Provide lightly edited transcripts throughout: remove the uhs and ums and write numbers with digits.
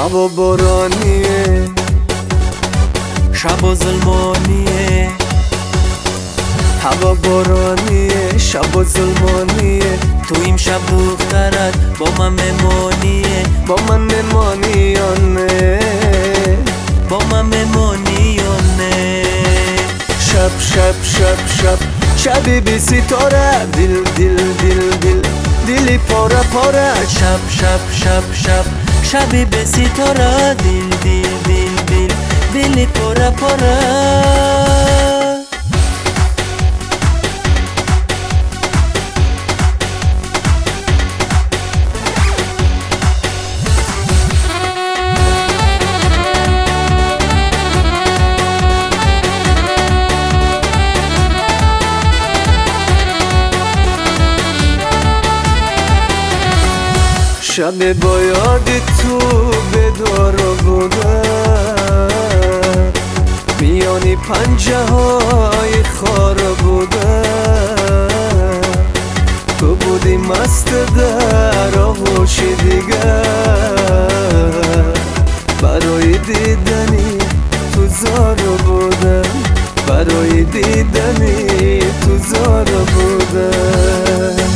هوا بارانیه، شب و ظلمانیه. هوا بارانیه، شب و ظلمانیه. تو این شب دخترت با من مهمانیه، با من مهمانیانه، با من مهمانیانه. شب شب شب شب شبی بی ستاره، دل دل دل دل دلی پاره پاره. شب شب شب شب شبی به ستاره، دل دل دل دل دلی پاره پاره. شب با یاد تو بدار بوده، میانی پنجه های خار بوده. تو بودی مست در آغوش دیگه، برای دیدنی تو زار بوده، برای دیدنی تو زار بوده.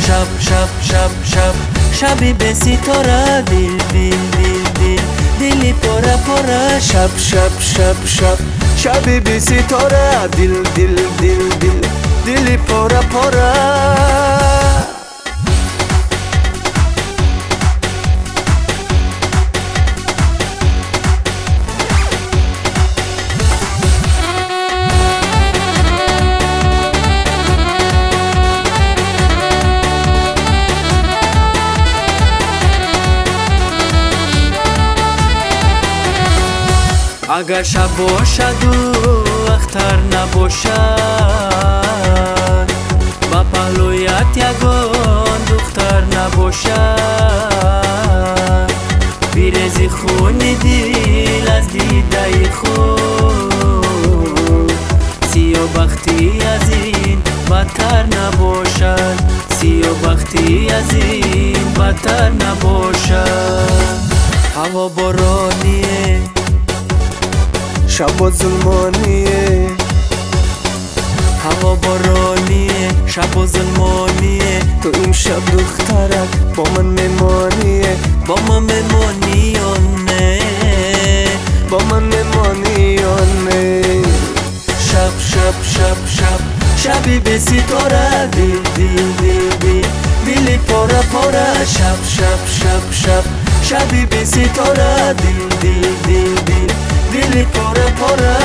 شب شب شب شب شبی به ستاره، دل دل دل دل دلی پاره پاره. شب شب شب شب شبی بی ستاره، دل دل دل دل دلی پاره پاره. اگر شب باشد و اختر نباشد، با پهلویت یگان دختر نباشد، بیرزی خون دل از دیده خود. سیاه بختی از این بدتر نباشد، سیاه بختی از این بدتر نباشد. هوا بارانیه، شب و ظلمانیه. هوا بارانیه، شب و ظلمانیه. تو این شب دخترک با من مهمانیه، با من مهمانیانه، با من مهمانیانه. شب شب شب شب شبی به ستاره، دل دل دل دل دلی پاره پاره. شب شب شب شب شبی به ستاره، دل دل دل دل دلی پاره پاره.